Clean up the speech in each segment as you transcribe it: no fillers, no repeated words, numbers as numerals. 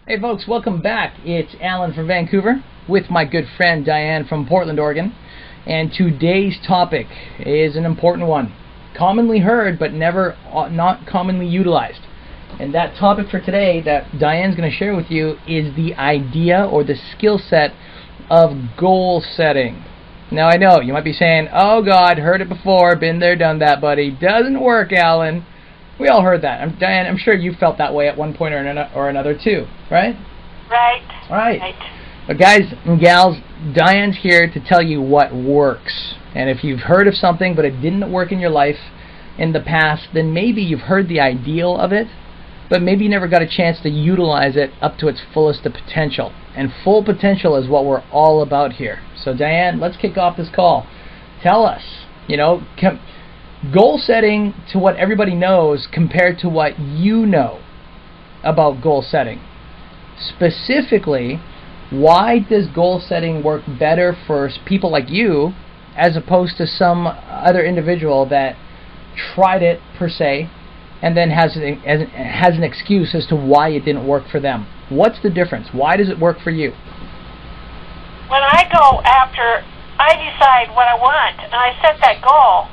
Hey folks, welcome back. It's Alan from Vancouver with my good friend Dianne from Portland, Oregon. And today's topic is an important one. Commonly heard, but not commonly utilized. And that topic for today that Dianne's going to share with you is the idea or the skill set of goal setting. Now I know, you might be saying, oh God, heard it before, been there, done that, buddy. Doesn't work, Alan. We all heard that. Dianne, I'm sure you felt that way at one point or another too, right? Right. But guys and gals, Dianne's here to tell you what works. And if you've heard of something but it didn't work in your life in the past, then maybe you've heard the ideal of it, but maybe you never got a chance to utilize it up to its fullest potential. And full potential is what we're all about here. So Dianne, let's kick off this call. Tell us, goal setting to what everybody knows compared to what you know about goal setting. Specifically, why does goal setting work better for people like you as opposed to some other individual that tried it per se and then has an excuse as to why it didn't work for them? What's the difference? Why does it work for you? When I go after, I decide what I want and I set that goal.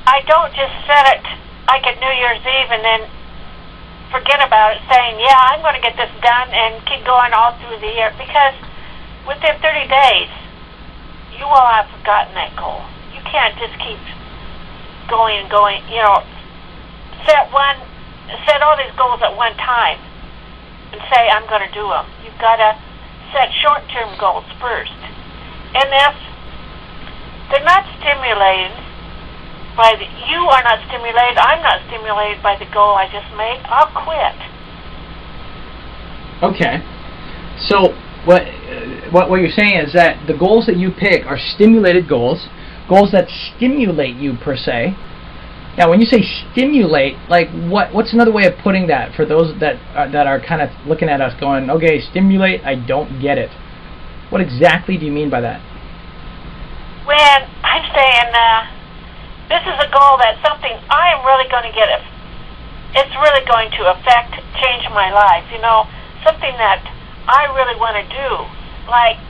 I don't just set it like at New Year's Eve and then forget about it saying, yeah, I'm going to get this done and keep going all through the year, because within 30 days you will have forgotten that goal. You can't just keep going and going, set all these goals at one time and say, I'm going to do them. You've got to set short-term goals first. And if they're not stimulated, you are not stimulated, I'm not stimulated by the goal I just made, I'll quit. Okay. So what you're saying is that the goals that you pick are stimulated goals that stimulate you per se. Now when you say stimulate, like what's another way of putting that for those that are kind of looking at us going, okay, stimulate, I don't get it. What exactly do you mean by that? When I'm saying, this is a goal that's something I am really going to get it. It's really going to change my life. Something that I really want to do. Like,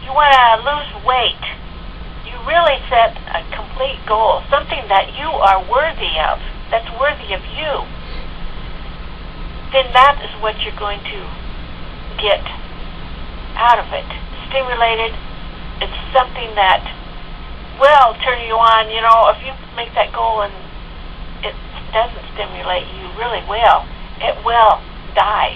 you want to lose weight. You really set a complete goal, something that you are worthy of, that's worthy of you. Then that is what you're going to get out of it. Stimulated. It's something that will turn you on. If you make that goal and it doesn't stimulate you, really will. It will die.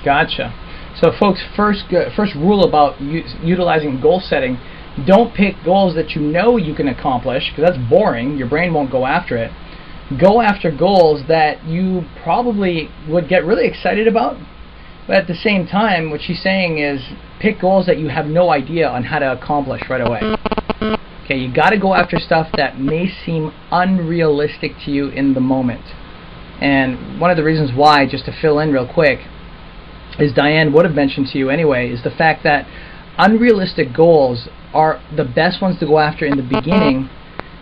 Gotcha. So folks, first rule about utilizing goal setting, don't pick goals that you know you can accomplish, because that's boring. Your brain won't go after it. Go after goals that you probably would get really excited about, but at the same time, what she's saying is pick goals that you have no idea on how to accomplish right away. Okay, you got to go after stuff that may seem unrealistic to you in the moment. And one of the reasons why, just to fill in real quick, as Dianne would have mentioned to you anyway, is the fact that unrealistic goals are the best ones to go after in the beginning,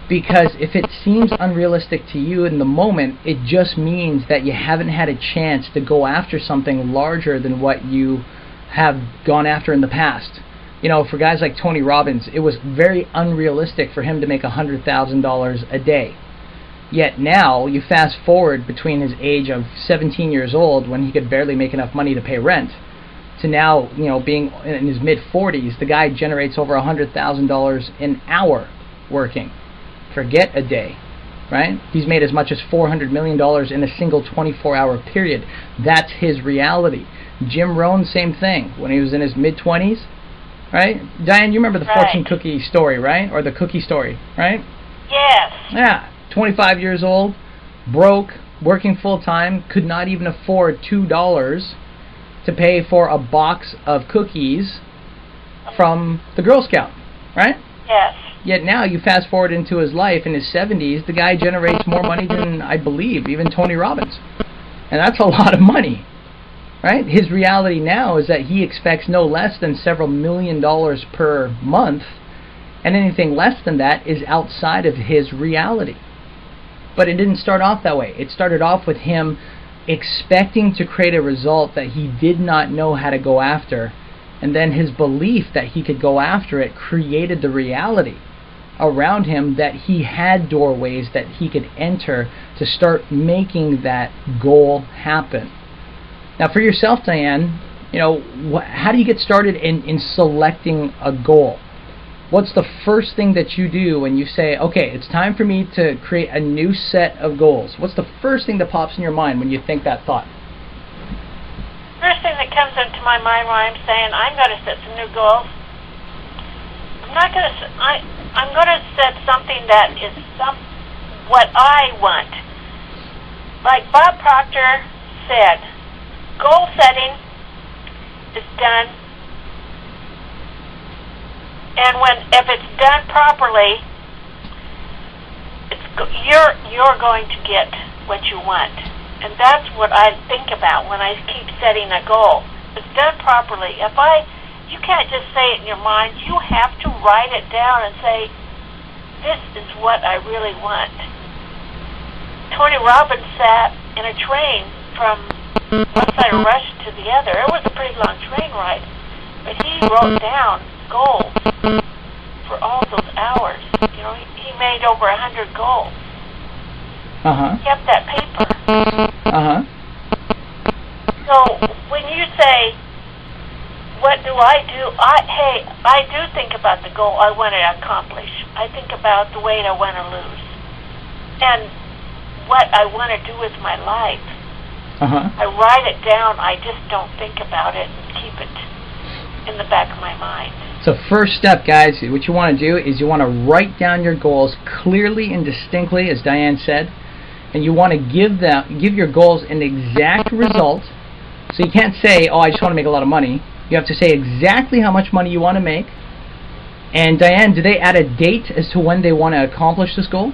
because if it seems unrealistic to you in the moment, it just means that you haven't had a chance to go after something larger than what you have gone after in the past. For guys like Tony Robbins, it was very unrealistic for him to make $100,000 a day. Yet now, you fast forward between his age of 17 years old, when he could barely make enough money to pay rent, to now, being in his mid-40s, the guy generates over $100,000 an hour working. Forget a day, right? He's made as much as $400 million in a single 24-hour period. That's his reality. Jim Rohn, same thing. When he was in his mid-20s, right? Dianne, you remember the fortune cookie story, right? Or the cookie story, right? Yes. Yeah. 25 years old, broke, working full-time, could not even afford $2 to pay for a box of cookies from the Girl Scout, right? Yes. Yet now you fast forward into his life in his 70s, the guy generates more money than, I believe, even Tony Robbins. And that's a lot of money, right? His reality now is that he expects no less than several $1 million per month, and anything less than that is outside of his reality. But it didn't start off that way. It started off with him expecting to create a result that he did not know how to go after, and then his belief that he could go after it created the reality around him that he had doorways that he could enter to start making that goal happen. Now for yourself, Dianne, how do you get started in selecting a goal? What's the first thing that you do when you say, okay, it's time for me to create a new set of goals? What's the first thing that pops in your mind when you think that thought? First thing that comes into my mind when I'm saying I'm going to set some new goals, I'm going to set something that is what I want. Like Bob Proctor said, goal setting is done, and if it's done properly, you're going to get what you want. And that's what I think about when I keep setting a goal. If it's done properly. You can't just say it in your mind. You have to write it down and say, this is what I really want. Tony Robbins sat in a train from one side of Russia to the other. It was a pretty long train ride. But he wrote down goals for all those hours. He made over 100 goals. He kept that paper. So when you say, what do I do? I do think about the goal I want to accomplish. I think about the weight I want to lose and what I want to do with my life. I write it down. I just don't think about it and keep it in the back of my mind. So first step, guys, what you want to do is you want to write down your goals clearly and distinctly, as Dianne said, and you want to give your goals an exact result. So you can't say, oh, I just want to make a lot of money. You have to say exactly how much money you want to make. And Dianne, do they add a date as to when they want to accomplish this goal?